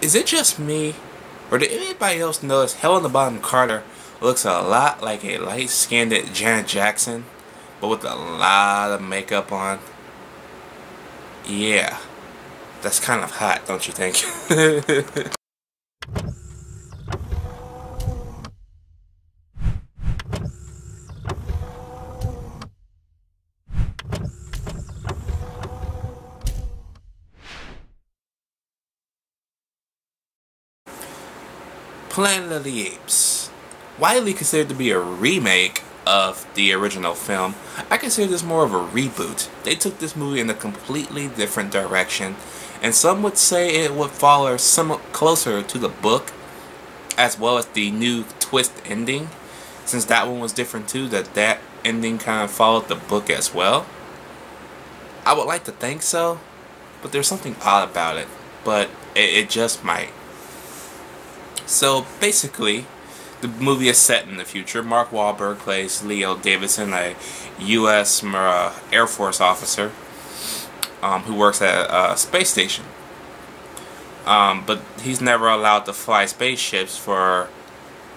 Is it just me, or did anybody else notice Helena Bonham Carter looks a lot like a light-skinned Janet Jackson, but with a lot of makeup on? Yeah, that's kind of hot, don't you think? Planet of the Apes. Widely considered to be a remake of the original film, I consider this more of a reboot. They took this movie in a completely different direction, and some would say it would follow closer to the book, as well as the new twist ending, since that one was different too, that ending kind of followed the book as well. I would like to think so, but there's something odd about it, but it just might. So basically, the movie is set in the future. Mark Wahlberg plays Leo Davidson, a U.S. Air Force officer who works at a space station. But he's never allowed to fly spaceships for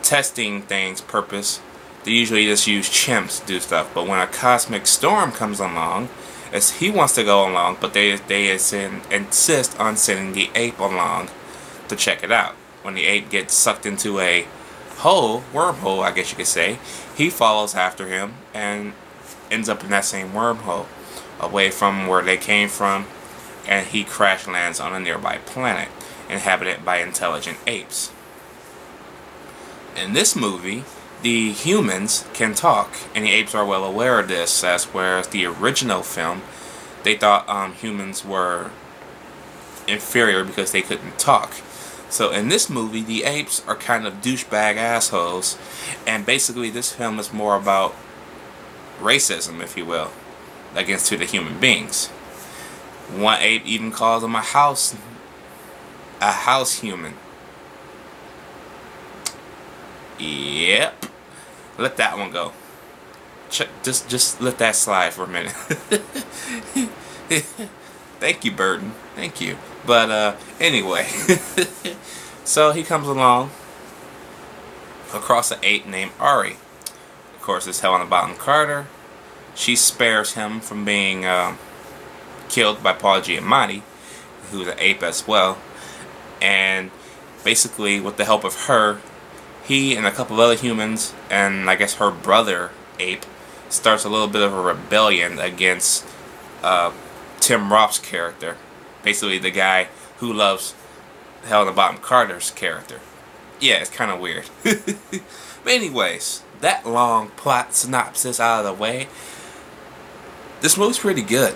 testing things purpose. They usually just use chimps to do stuff. But when a cosmic storm comes along, as he wants to go along, but they insist on sending the ape along to check it out. When the ape gets sucked into a wormhole, I guess you could say, he follows after him and ends up in that same wormhole, away from where they came from, and he crash lands on a nearby planet, inhabited by intelligent apes. In this movie, the humans can talk, and the apes are well aware of this, as whereas the original film, they thought humans were inferior because they couldn't talk. So in this movie, the apes are kind of douchebag assholes, and basically this film is more about racism, if you will, against the human beings. One ape even calls him a house human. Yep. Let that one go. Just let that slide for a minute. Thank you, Burton. Thank you. But anyway, so he comes along across an ape named Ari. Of course, it's Helena Bonham Carter. She spares him from being killed by Paul Giamatti, who's an ape as well. And basically, with the help of her, he and a couple of other humans, and I guess her brother ape, starts a little bit of a rebellion against Tim Roth's character. Basically the guy who loves Helena Bonham Carter's character. Yeah, it's kind of weird. But anyways, that long plot synopsis out of the way, this movie's pretty good.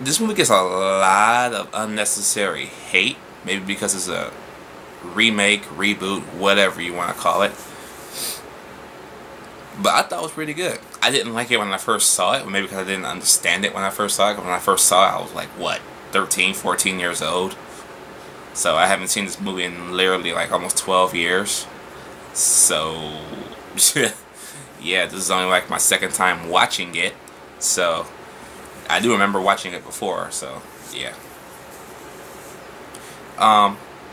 This movie gets a lot of unnecessary hate, maybe because it's a remake, reboot, whatever you want to call it. But I thought it was pretty good. I didn't like it when I first saw it, maybe because I didn't understand it when I first saw it. When I first saw it, I was like, what, 13, 14 years old? So I haven't seen this movie in literally like almost 12 years. So, yeah, this is only like my second time watching it. So, I do remember watching it before, so, yeah.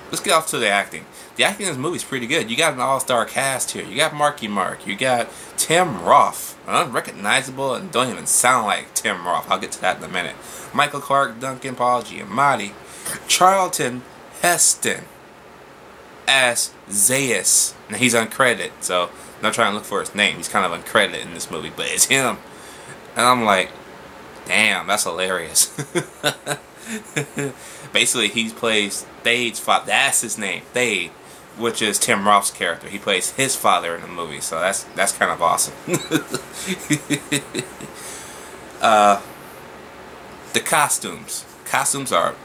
Let's get off to the acting. The acting in this movie is pretty good. You got an all-star cast here. You got Marky Mark. You got Tim Roth, unrecognizable and don't even sound like Tim Roth. I'll get to that in a minute. Michael Clarke, Duncan, Paul Giamatti, Charlton, Heston as Zaius. Now he's uncredited, so I'm not trying to look for his name. He's kind of uncredited in this movie, but it's him. And I'm like, damn, that's hilarious. Basically, he plays Thade's father. That's his name, Thade, which is Tim Roth's character. He plays his father in the movie, so that's kind of awesome. The costumes. Costumes are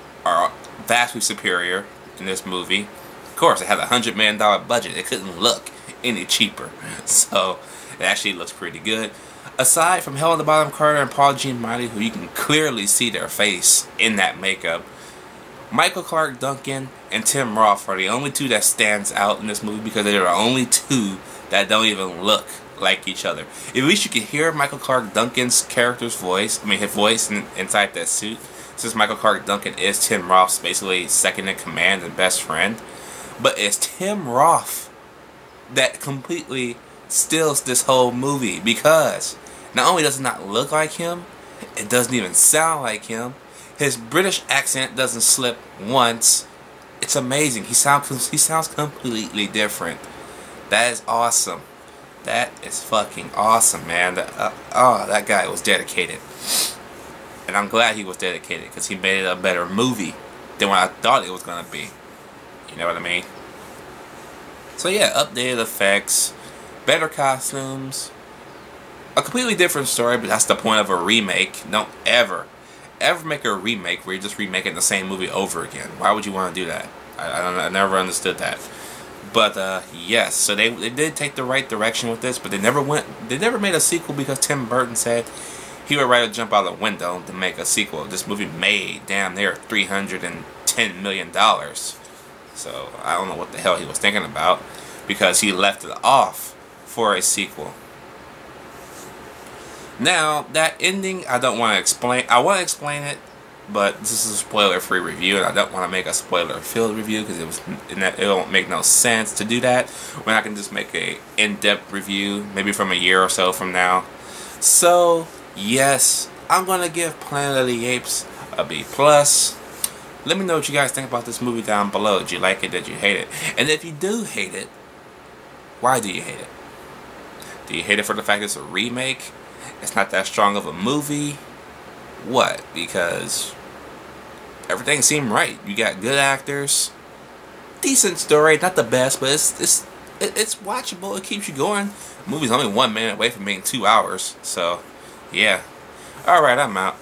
vastly superior in this movie. Of course, it had a $100 million budget. It couldn't look any cheaper, so it actually looks pretty good. Aside from Helena Bonham Carter and Paul Giamatti, who you can clearly see their face in that makeup, Michael Clarke Duncan and Tim Roth are the only two that stands out in this movie because they're the only two that don't even look like each other. At least you can hear Michael Clarke Duncan's character's voice, his voice inside that suit. since Michael Clarke Duncan is Tim Roth's basically second in command and best friend. But it's Tim Roth that completely steals this whole movie, because not only does it not look like him, it doesn't even sound like him. His British accent doesn't slip once. It's amazing. He sounds completely different. That is awesome. That is fucking awesome, man. That guy was dedicated. And I'm glad he was dedicated, because he made it a better movie than what I thought it was going to be. You know what I mean? So yeah, updated effects, better costumes, a completely different story, but that's the point of a remake. Don't ever make a remake where you're just remaking the same movie over again. Why would you want to do that? I never understood that. But yes, so they did take the right direction with this, but they never made a sequel because Tim Burton said he would rather jump out the window than make a sequel. This movie made damn near $310 million. So I don't know what the hell he was thinking about, because he left it off for a sequel. Now, that ending, I don't want to explain. I want to explain it, but this is a spoiler-free review, and I don't want to make a spoiler-filled review, because it won't make no sense to do that when I can just make a in-depth review, maybe from a year or so from now. So, yes, I'm going to give Planet of the Apes a B+. Let me know what you guys think about this movie down below. Did you like it? Did you hate it? And if you do hate it, why do you hate it? Do you hate it for the fact it's a remake? It's not that strong of a movie? What? Because everything seemed right. You got good actors, decent story, not the best, but it's watchable. It keeps you going. The movie's only 1 minute away from being 2 hours. So, yeah. Alright, I'm out.